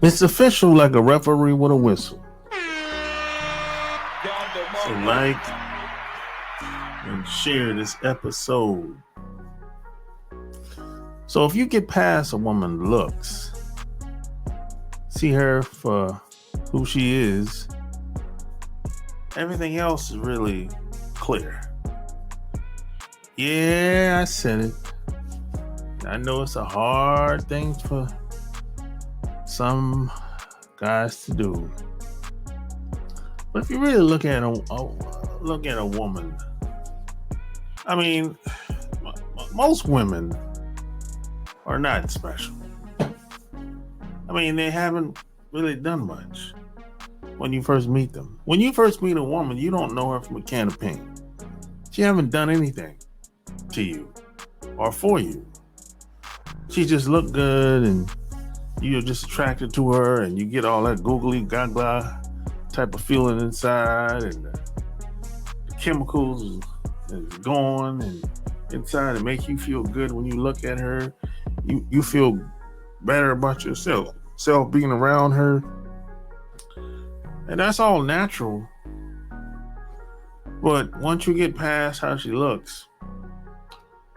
It's official like a referee with a whistle. So like and share this episode. So if you get past a woman's looks, see her for who she is, everything else is really clear. Yeah, I said it. I know it's a hard thing for some guys to do. But if you really look at a woman, I mean, most women are not special. I mean, they haven't really done much when you first meet them. When you first meet a woman, you don't know her from a can of paint. She haven't done anything to you or for you. She just looked good and you're just attracted to her and you get all that googly gaga type of feeling inside, and the chemicals is going and inside and make you feel good when you look at her. You feel better about yourself being around her, and that's all natural. But once you get past how she looks,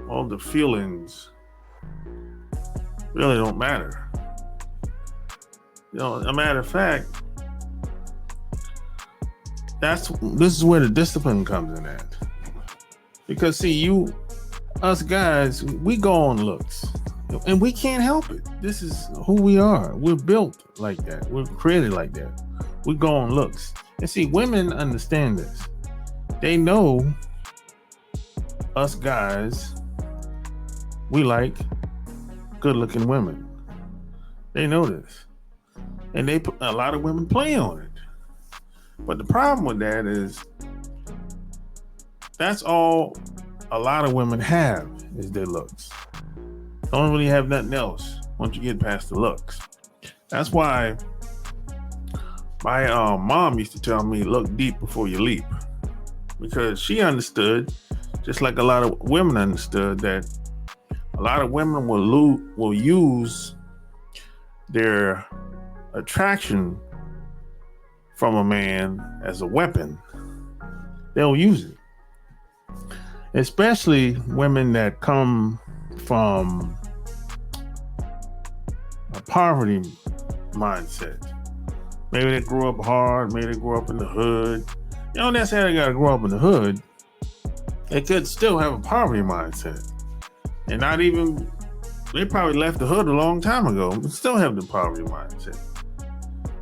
all the feelings really don't matter. You know, a matter of fact, this is where the discipline comes in at. Because see, us guys, we go on looks. And we can't help it. This is who we are. We're built like that. We're created like that. We go on looks. And see, women understand this. They know us guys, we like good-looking women. They know this. And a lot of women play on it. But the problem with that is that's all a lot of women have is their looks. Don't really have nothing else once you get past the looks. That's why my mom used to tell me, look deep before you leap. Because she understood, just like a lot of women understood, that a lot of women will use their attraction from a man as a weapon. They'll use it. Especially women that come from a poverty mindset. Maybe they grew up hard, maybe they grew up in the hood. You don't necessarily gotta grow up in the hood. They could still have a poverty mindset. And they probably left the hood a long time ago, but still have the poverty mindset.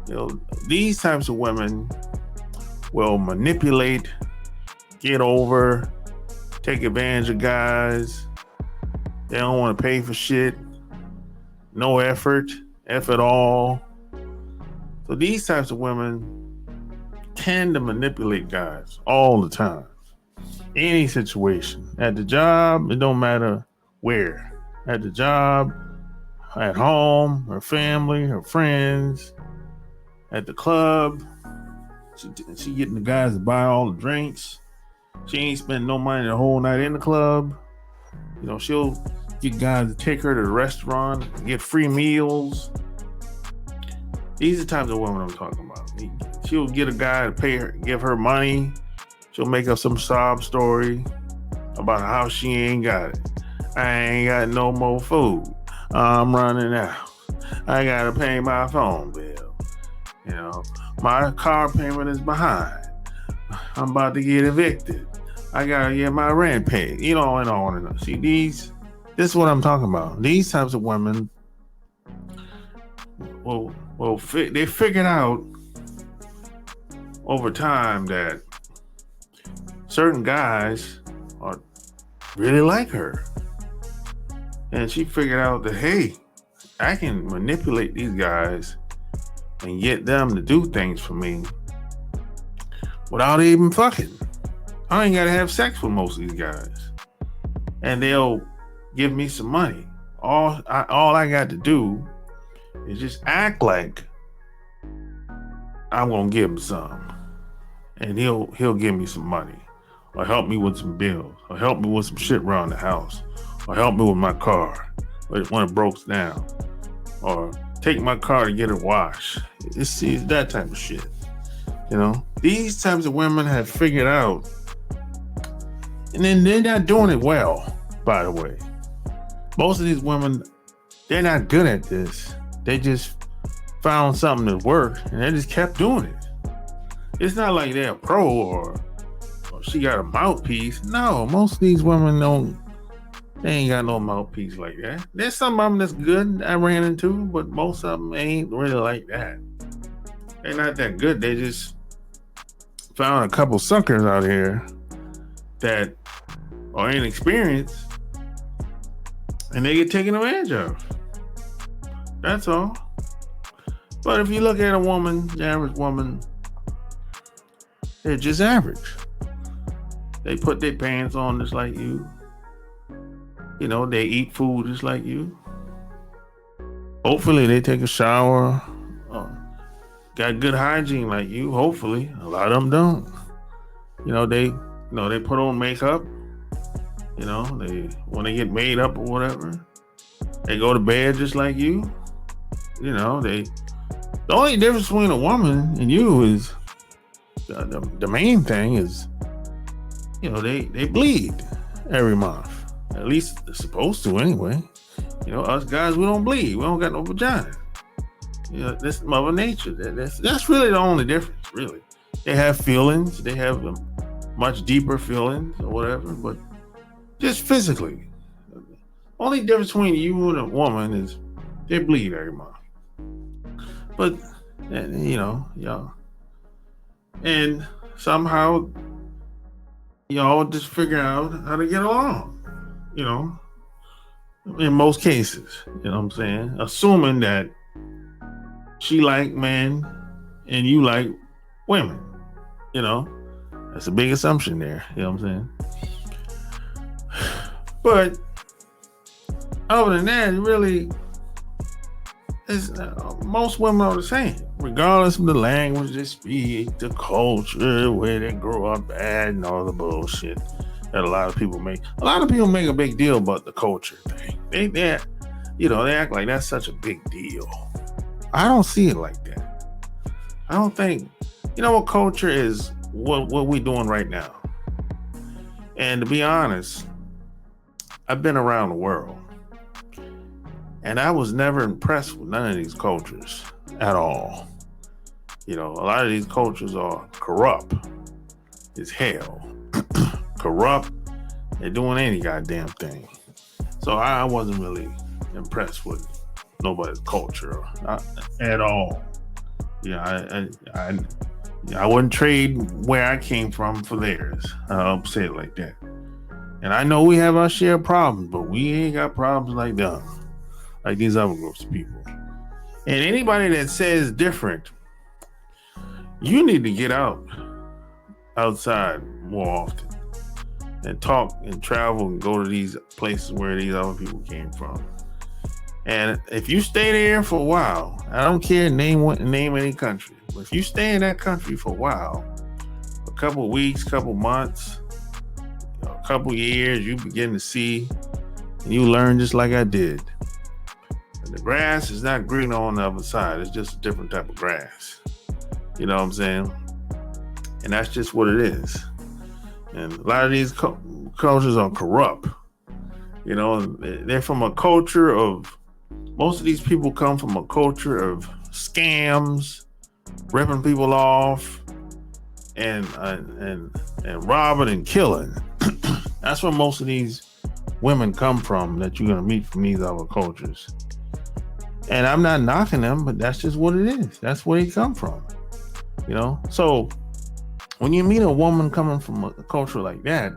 You know, these types of women will manipulate, get over, take advantage of guys. They don't want to pay for shit. No effort, F at all. So these types of women tend to manipulate guys all the time. Any situation. At the job, it don't matter where. At the job, at home, her family, her friends, at the club. She getting the guys to buy all the drinks. She ain't spending no money the whole night in the club. You know, she'll get guys to take her to the restaurant, get free meals. These are the types of women I'm talking about. She'll get a guy to pay her, give her money. She'll make up some sob story about how she ain't got it. I ain't got no more food. I'm running out. I gotta pay my phone bill. You know, my car payment is behind. I'm about to get evicted. I gotta get my rent paid. You know, and on and on. See, this is what I'm talking about. These types of women, they figured out over time that certain guys are really like her. And she figured out that, hey, I can manipulate these guys and get them to do things for me without even fucking. I ain't gotta have sex with most of these guys. And they'll give me some money. All I got to do is just act like I'm gonna give him some. And he'll give me some money. Or help me with some bills. Or help me with some shit around the house. Or help me with my car when it breaks down. Or take my car to get it washed. It's that type of shit. These types of women have figured out, and then they're not doing it well, by the way. Most of these women, they're not good at this. They just found something that worked, and they just kept doing it. It's not like they're a pro or she got a mouthpiece. No, most of these women they ain't got no mouthpiece like that. There's some of them that's good I ran into, but most of them ain't really like that. They're not that good. They just found a couple suckers out here that are inexperienced, and they get taken advantage of. That's all. But if you look at a woman, the average woman, they're just average. They put their pants on just like you. They eat food just like you. Hopefully they take a shower. Got good hygiene like you. Hopefully. A lot of them don't. They put on makeup. When they get made up or whatever, they go to bed just like you. The only difference between a woman and you is the main thing is, they bleed every month. At least they're supposed to anyway. Us guys, we don't bleed. We don't got no vagina. That's Mother Nature. That's really the only difference, really. They have feelings. They have much deeper feelings or whatever, but just physically. Only difference between you and a woman is they bleed every month. But, y'all. And somehow, y'all just figure out how to get along. In most cases, what I'm saying? Assuming that she like men and you like women, that's a big assumption there, what I'm saying? But other than that, it really is, most women are the same, regardless of the language they speak, the culture, where they grow up at, and all the bullshit that a lot of people make. A lot of people make a big deal about the culture thing. They act like that's such a big deal. I don't see it like that. I don't think, what culture is what we're doing right now. And to be honest, I've been around the world, and I was never impressed with none of these cultures at all. A lot of these cultures are corrupt as hell. Corrupt. They're doing any goddamn thing. So I wasn't really impressed with nobody's culture at all. I wouldn't trade where I came from for theirs. I'll say it like that. And I know we have our share of problems, but we ain't got problems like them, like these other groups of people. And anybody that says different, you need to get outside more often and talk and travel and go to these places where these other people came from. And if you stay there for a while, I don't care, name any country, but if you stay in that country for a while, a couple of weeks, couple months, a couple years, you begin to see and you learn just like I did. And the grass is not greener on the other side. It's just a different type of grass. You know what I'm saying? And that's just what it is. And a lot of these cultures are corrupt. They're from a culture of, most of these people come from a culture of scams, ripping people off, and robbing and killing. That's where most of these women come from that you're going to meet from these other cultures. And I'm not knocking them, but that's just what it is. That's where they come from. So when you meet a woman coming from a culture like that,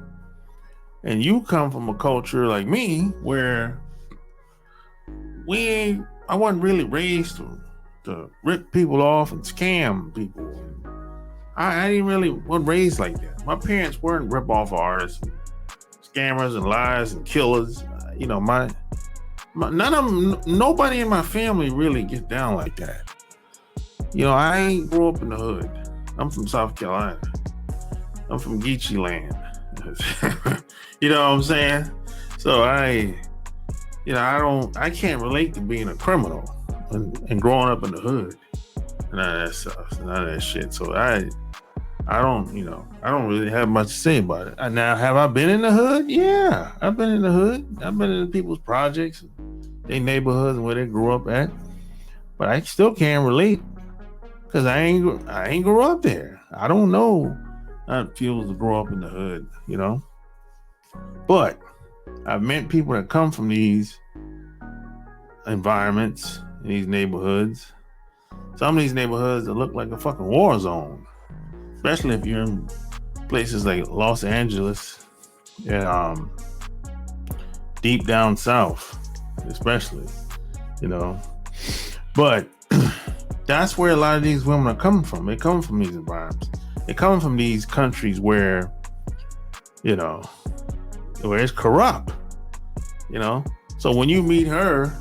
and you come from a culture like me, where I wasn't really raised to rip people off and scam people. I didn't really wasn't raised like that. My parents weren't rip-off artists, and scammers and liars and killers. None of them, nobody in my family really gets down like that. I ain't grew up in the hood. I'm from South Carolina. I'm from Geechee land. You know what I'm saying? So I can't relate to being a criminal and growing up in the hood. None of that stuff, none of that shit. So I don't really have much to say about it. Now, have I been in the hood? Yeah, I've been in the hood. I've been in people's projects, their neighborhoods, and where they grew up at. But I still can't relate because I ain't grew up there. I don't know how it feels to grow up in the hood, But I've met people that come from these environments, in these neighborhoods. Some of these neighborhoods that look like a fucking war zone, especially if you're in places like Los Angeles and deep down south, especially, But that's where a lot of these women are coming from. They come from these environments. They come from these countries where, where it's corrupt, So when you meet her,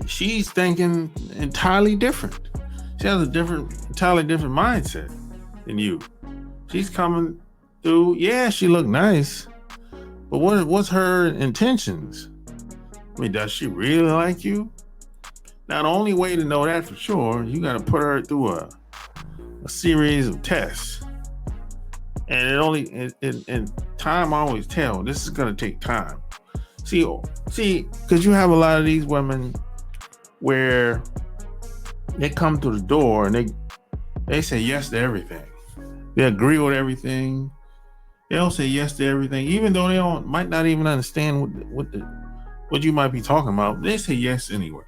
she's thinking entirely different. She has entirely different mindset than you. She's coming through. Yeah, she look nice, but what's her intentions? I mean, does she really like you? Now, the only way to know that for sure, you got to put her through a series of tests, and time always tells. This is going to take time. See, because you have a lot of these women where they come through the door and they say yes to everything. They agree with everything. They don't say yes to everything, even though they might not even understand what you might be talking about. They say yes anyway.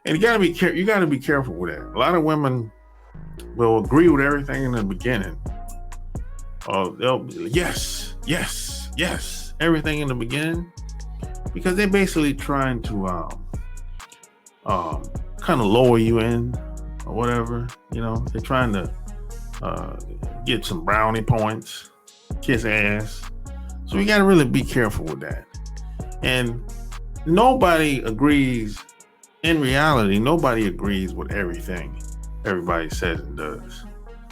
And you gotta be careful with that. A lot of women will agree with everything in the beginning. They'll be yes, everything in the beginning, because they're basically trying to kind of lower you in or whatever. They're trying to get some brownie points, kiss ass. So you got to really be careful with that. And nobody agrees. In reality, nobody agrees with everything everybody says and does.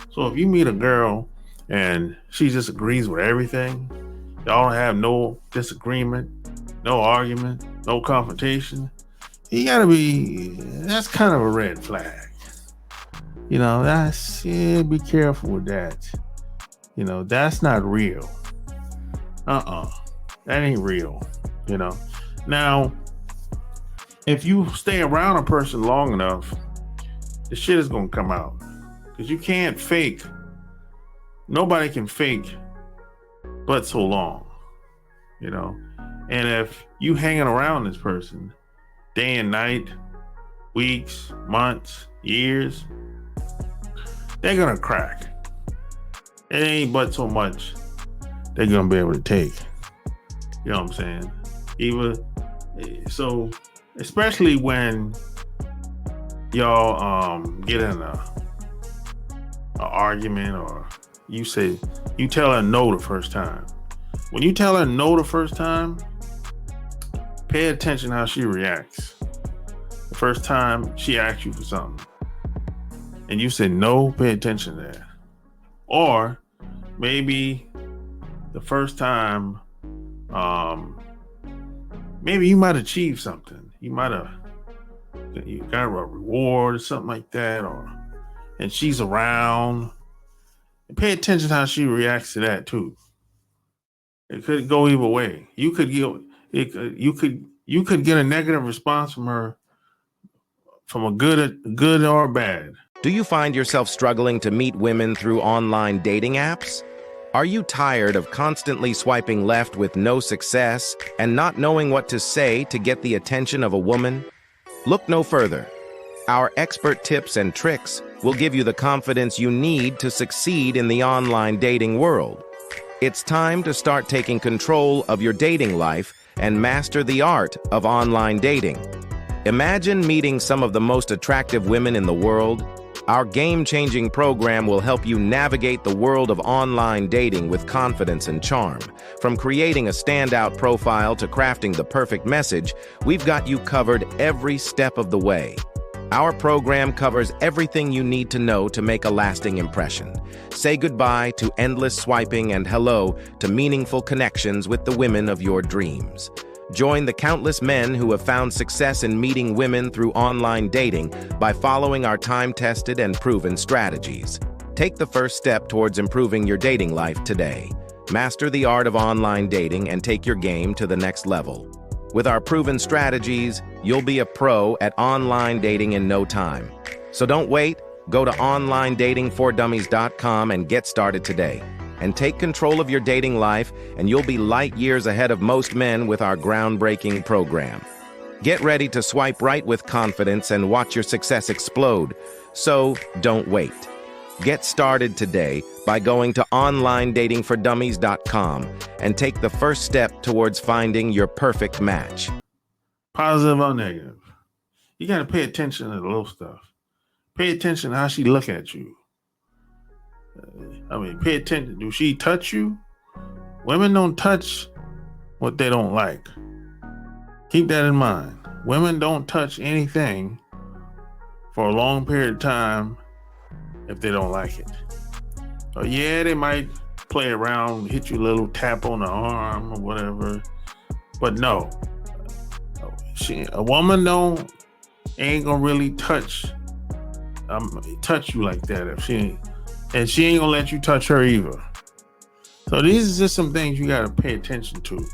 So if you meet a girl and she just agrees with everything, y'all have no disagreement, no argument, no confrontation, that's kind of a red flag. Be careful with that. That's not real. That ain't real. Now, if you stay around a person long enough, the shit is going to come out, because you can't fake. Nobody can fake but so long, and if you hanging around this person day and night, weeks, months, years, they're going to crack. It ain't but so much they're going to be able to take. You know what I'm saying? So especially when y'all get in a argument, or you tell her no the first time. When you tell her no the first time, pay attention how she reacts. The first time she asks you for something and you say no, pay attention to that. Or maybe the first time, maybe you might achieve something. You got a reward or something like that, and she's around. And pay attention how she reacts to that too. It could go either way. You could get a negative response from her, from a good or bad. Do you find yourself struggling to meet women through online dating apps? Are you tired of constantly swiping left with no success and not knowing what to say to get the attention of a woman? Look no further. Our expert tips and tricks will give you the confidence you need to succeed in the online dating world. It's time to start taking control of your dating life and master the art of online dating. Imagine meeting some of the most attractive women in the world. Our game-changing program will help you navigate the world of online dating with confidence and charm. From creating a standout profile to crafting the perfect message, we've got you covered every step of the way. Our program covers everything you need to know to make a lasting impression. Say goodbye to endless swiping and hello to meaningful connections with the women of your dreams. Join the countless men who have found success in meeting women through online dating by following our time-tested and proven strategies. Take the first step towards improving your dating life today. Master the art of online dating and take your game to the next level. With our proven strategies, you'll be a pro at online dating in no time. So don't wait. Go to onlinedatingfordummies.com and get started today. And take control of your dating life, and you'll be light years ahead of most men with our groundbreaking program. Get ready to swipe right with confidence and watch your success explode. So don't wait. Get started today by going to onlinedatingfordummies.com and take the first step towards finding your perfect match. Positive or negative. You got to pay attention to the little stuff. Pay attention to how she look at you. Pay attention. Do she touch you? Women don't touch what they don't like. Keep that in mind. Women don't touch anything for a long period of time if they don't like it. So yeah, they might play around, hit you a little tap on the arm or whatever. But no, a woman ain't gonna really touch you like that if she ain't, and she ain't gonna let you touch her either. So these are just some things you gotta pay attention to,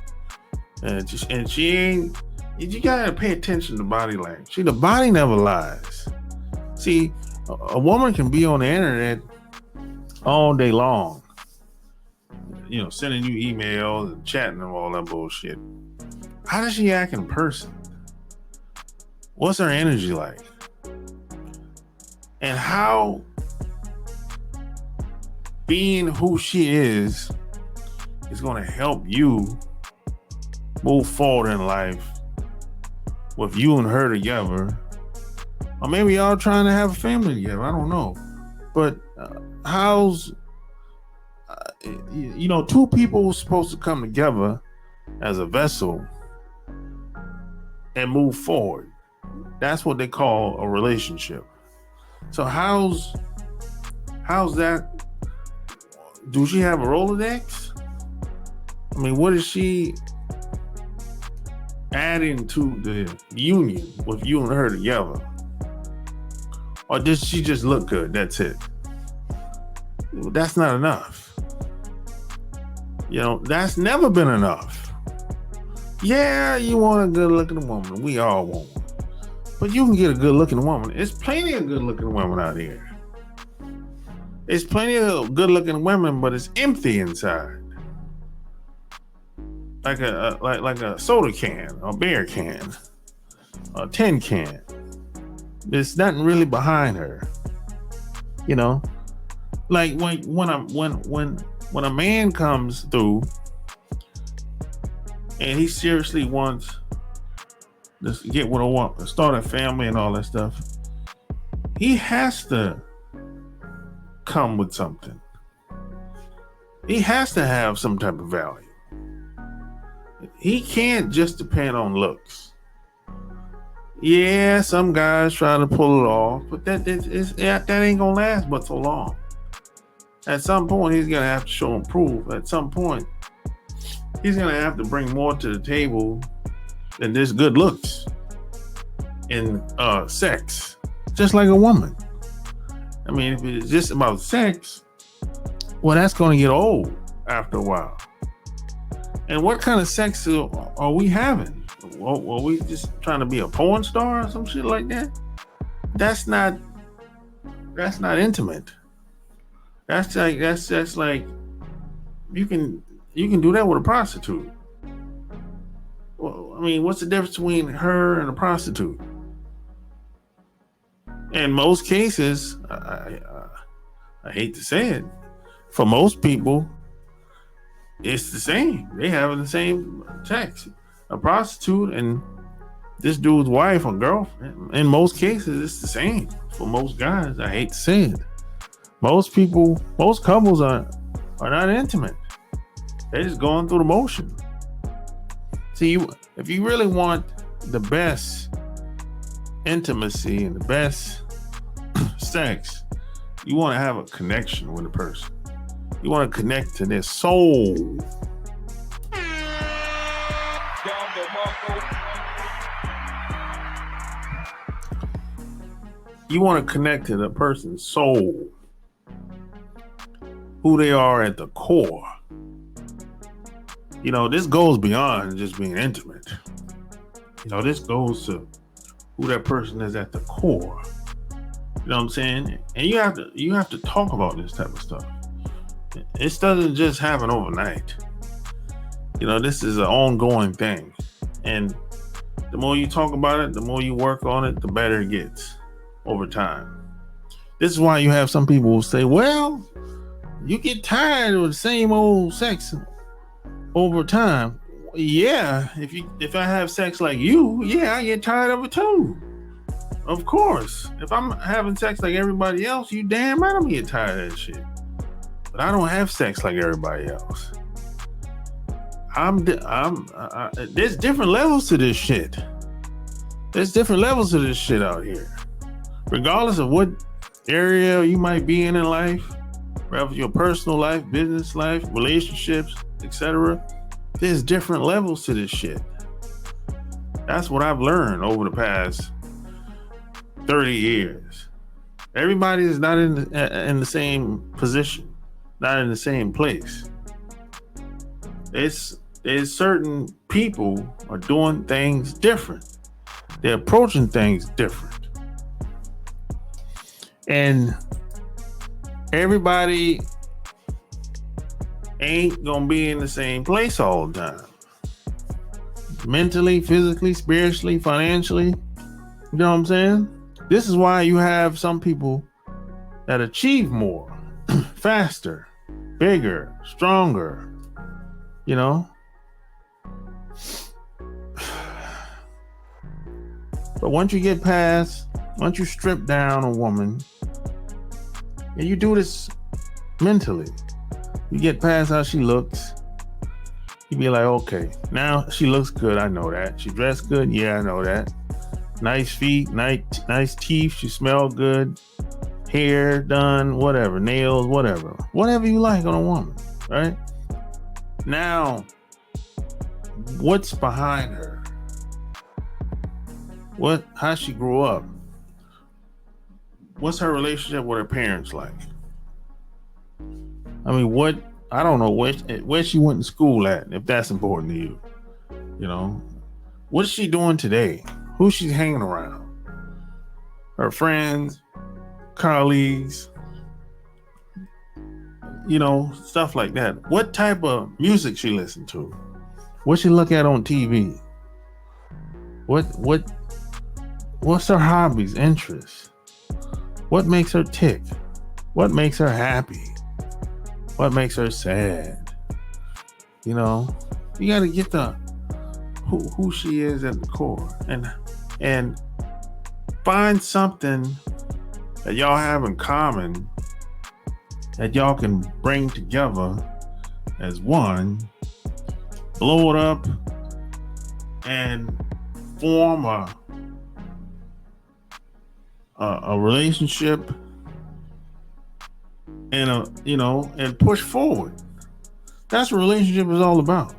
you gotta pay attention to body language. See, the body never lies. See, a woman can be on the internet all day long, sending you emails and chatting and all that bullshit. How does she act in person? What's her energy like? And how being who she is going to help you move forward in life with you and her together. Or maybe y'all trying to have a family together. I don't know. But two people supposed to come together as a vessel and move forward. That's what they call a relationship. So how's that? Do she have a Rolodex? What is she adding to the union with you and her together? Or does she just look good? That's it. That's not enough. That's never been enough. Yeah, you want a good looking woman. We all want one. But you can get a good looking woman. There's plenty of good looking women out here. There's plenty of good looking women, but it's empty inside. Like a soda can, a beer can, a tin can. There's nothing really behind her. Like when a man comes through and he seriously wants to get with a woman, start a family and all that stuff, he has to come with something. He has to have some type of value. He can't just depend on looks. Yeah, some guys try to pull it off, but that ain't gonna last but so long. At some point, he's gonna have to show and prove. At some point, he's gonna have to bring more to the table than just good looks and sex. Just like a woman. If it's just about sex, well, that's gonna get old after a while. And what kind of sex are we having? Are we just trying to be a porn star or some shit like that? That's not intimate. That's like you can do that with a prostitute. Well, what's the difference between her and a prostitute? In most cases, I hate to say it, for most people, it's the same. They having the same sex. A prostitute and this dude's wife or girlfriend. In most cases, it's the same. For most guys, I hate to say it. Most couples are not intimate. They're just going through the motion. See, if you really want the best intimacy and the best sex, you want to have a connection with a person. You want to connect to their soul. You want to connect to the person's soul, who they are at the core. This goes beyond just being intimate. This goes to who that person is at the core. You know what I'm saying? And you have to talk about this type of stuff. It doesn't just happen overnight. This is an ongoing thing. And the more you talk about it, the more you work on it, the better it gets over time. This is why you have some people who say, well, you get tired of the same old sex over time. Yeah, if I have sex like you, yeah, I get tired of it too. Of course. If I'm having sex like everybody else, you damn right I'm gonna get tired of that shit. But I don't have sex like everybody else. There's different levels to this shit. There's different levels to this shit out here. Regardless of what area you might be in life, whether your personal life, business life, relationships, etc., there's different levels to this shit. That's what I've learned over the past 30 years. Everybody is not in the same position, not in the same place. There's certain people are doing things different. They're approaching things different. And everybody ain't gonna be in the same place all the time. Mentally, physically, spiritually, financially. You know what I'm saying? This is why you have some people that achieve more, faster, bigger, stronger. But once you strip down a woman, and you do this mentally, you get past how she looks, you be like, okay, now she looks good, I know that. She dressed good, yeah, I know that. Nice feet, nice teeth, she smelled good, hair done, whatever, nails, whatever you like on a woman, right? Now, what's behind her? How she grew up? What's her relationship with her parents like? I mean, I don't know where she went to school at, if that's important to you. What's she doing today? Who she's hanging around? Her friends, colleagues, stuff like that. What type of music she listen to? What she look at on TV? What's her hobbies, interests? What makes her tick? What makes her happy? What makes her sad? You got to get who she is at the core, and find something that y'all have in common that y'all can bring together as one, blow it up, and form a relationship and push forward. That's what relationship is all about.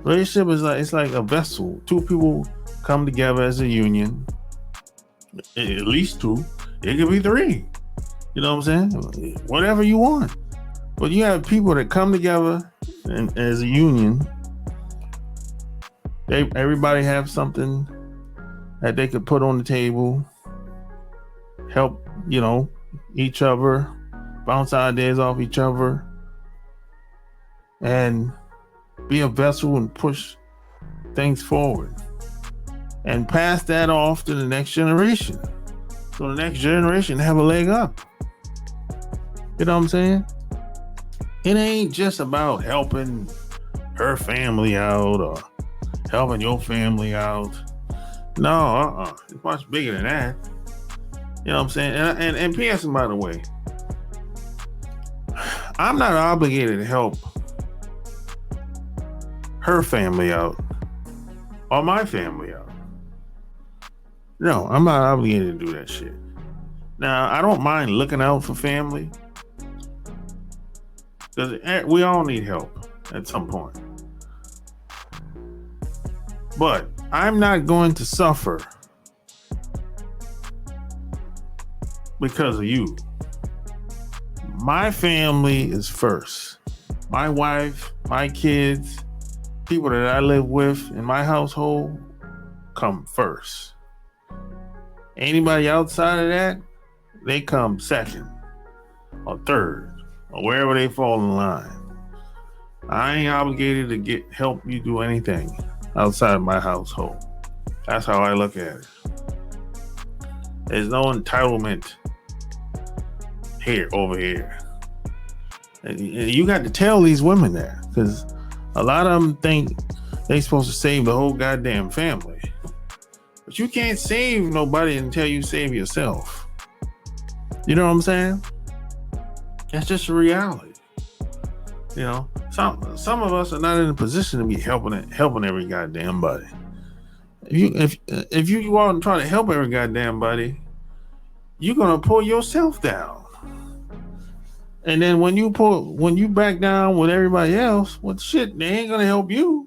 Relationship is like a vessel. Two people come together as a union. At least two. It could be three. You know what I'm saying? Whatever you want. But you have people that come together and as a union. Everybody have something that they could put on the table. Help, each other. Bounce ideas off each other. And be a vessel and push things forward. And pass that off to the next generation. So the next generation have a leg up. You know what I'm saying? It ain't just about helping her family out or helping your family out. No, it's much bigger than that. You know what I'm saying? And P.S. by the way, I'm not obligated to help her family out or my family out. No, I'm not obligated to do that shit. Now, I don't mind looking out for family because we all need help at some point. But I'm not going to suffer because of you. My family is first. My wife, my kids, people that I live with in my household come first. Anybody outside of that, they come second or third or wherever they fall in line. I ain't obligated to help you do anything outside my household. That's how I look at it. There's no entitlement over here. And you got to tell these women that, because a lot of them think they supposed to save the whole goddamn family. But you can't save nobody until you save yourself. You know what I'm saying? That's just a reality. You know, some of us are not in a position to be helping every goddamn body. If you go out and try to help every goddamn body, you're gonna pull yourself down. And then when you back down with everybody else, well, shit, they ain't gonna help you.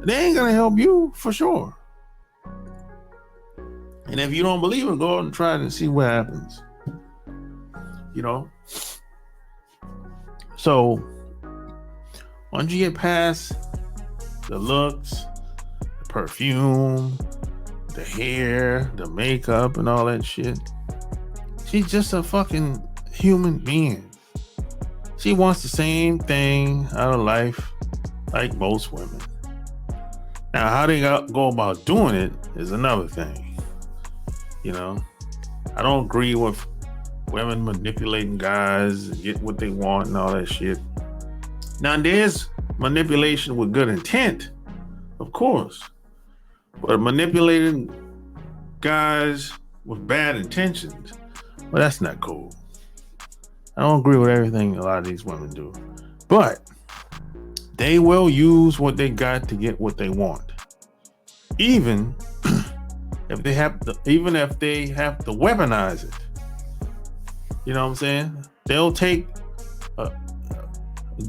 They ain't gonna help you for sure. And if you don't believe it, go out and try it and see what happens. You know? So once you get past the looks, the perfume, the hair, the makeup, and all that shit, she's just a fucking human being. She wants the same thing out of life like most women. Now, how they go about doing it is another thing. You know, I don't agree with women manipulating guys and get what they want and all that shit. Now, there's manipulation with good intent, of course, but manipulating guys with bad intentions, well, that's not cool. I don't agree with everything a lot of these women do, but they will use what they got to get what they want, even if they have to weaponize it. You know what I'm saying? They'll take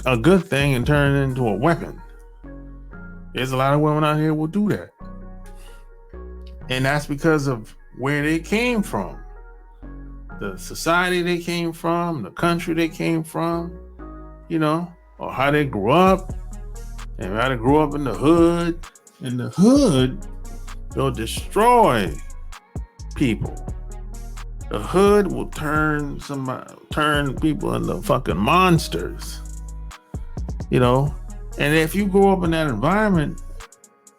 a good thing and turn it into a weapon. There's a lot of women out here who will do that, and that's because of where they came from, the society they came from, the country they came from, you know, or how they grew up. And how they grew up in the hood. In the hood, they'll destroy people. The hood will turn people into fucking monsters. You know? And if you grow up in that environment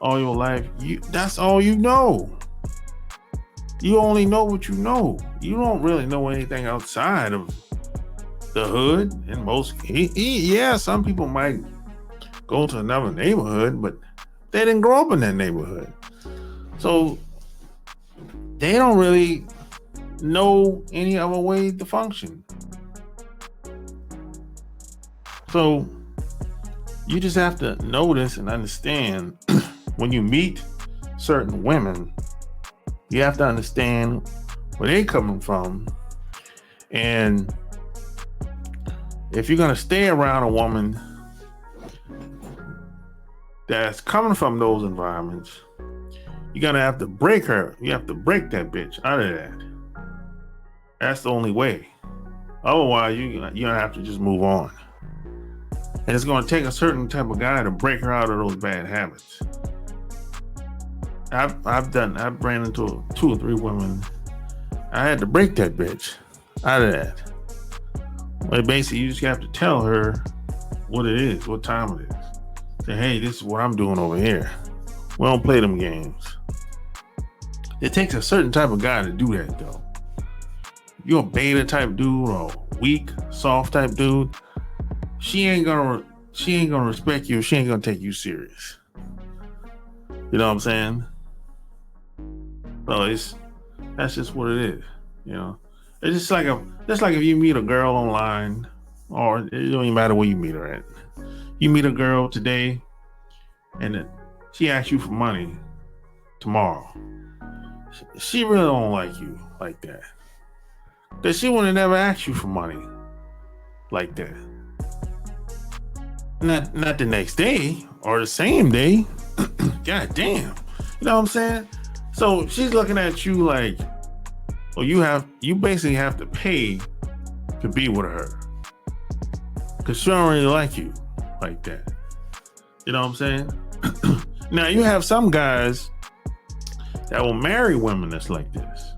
all your life, that's all you know. You only know what you know. You don't really know anything outside of the hood. In most, yeah, some people might go to another neighborhood, but they didn't grow up in that neighborhood, so they don't really know any other way to function. So you just have to notice and understand when you meet certain women, you have to understand where they're coming from. And if you're going to stay around a woman that's coming from those environments, you're going to have to break her. You have to break that bitch out of that. That's the only way. Otherwise, you're going to have to just move on. And it's going to take a certain type of guy to break her out of those bad habits. I've ran into 2 or 3 women. I had to break that bitch out of that. But basically, you just have to tell her what it is, what time it is. Say, hey, this is what I'm doing over here. We don't play them games. It takes a certain type of guy to do that, though. If you're a beta type dude or weak, soft type dude, she ain't gonna respect you. She ain't gonna take you serious. You know what I'm saying? So that's just what it is. You know, it's just like if you meet a girl online, or it don't even matter where you meet her at. You meet a girl today, and she asks you for money tomorrow. She really don't like you like that. That she would have never asked you for money like that. Not the next day or the same day. God damn. You know what I'm saying? So she's looking at you like Or you basically have to pay to be with her. Because she don't really like you like that. You know what I'm saying? Now, you have some guys that will marry women that's like this.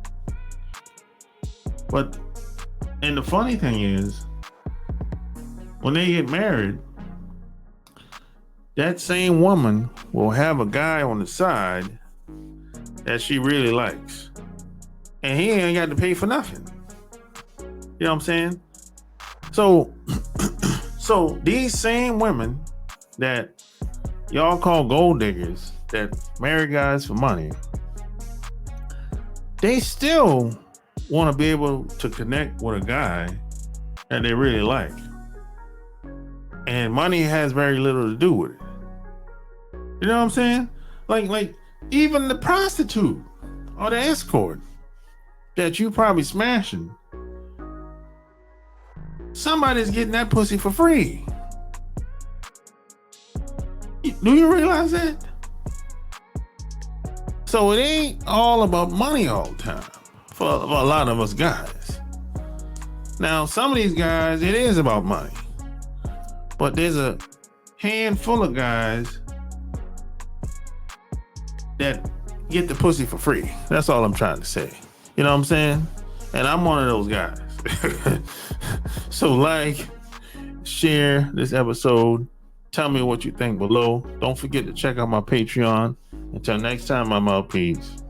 And the funny thing is, when they get married, that same woman will have a guy on the side that she really likes. And he ain't got to pay for nothing. You know what I'm saying? So these same women that y'all call gold diggers that marry guys for money, they still want to be able to connect with a guy that they really like. And money has very little to do with it. You know what I'm saying? Like even the prostitute or the escort that you probably smashing, somebody's getting that pussy for free. Do you realize that? So it ain't all about money all the time for a lot of us guys. Now, some of these guys, it is about money. But there's a handful of guys that get the pussy for free. That's all I'm trying to say. You know what I'm saying? And I'm one of those guys. So like, share this episode. Tell me what you think below. Don't forget to check out my Patreon. Until next time, I'm out. Peace.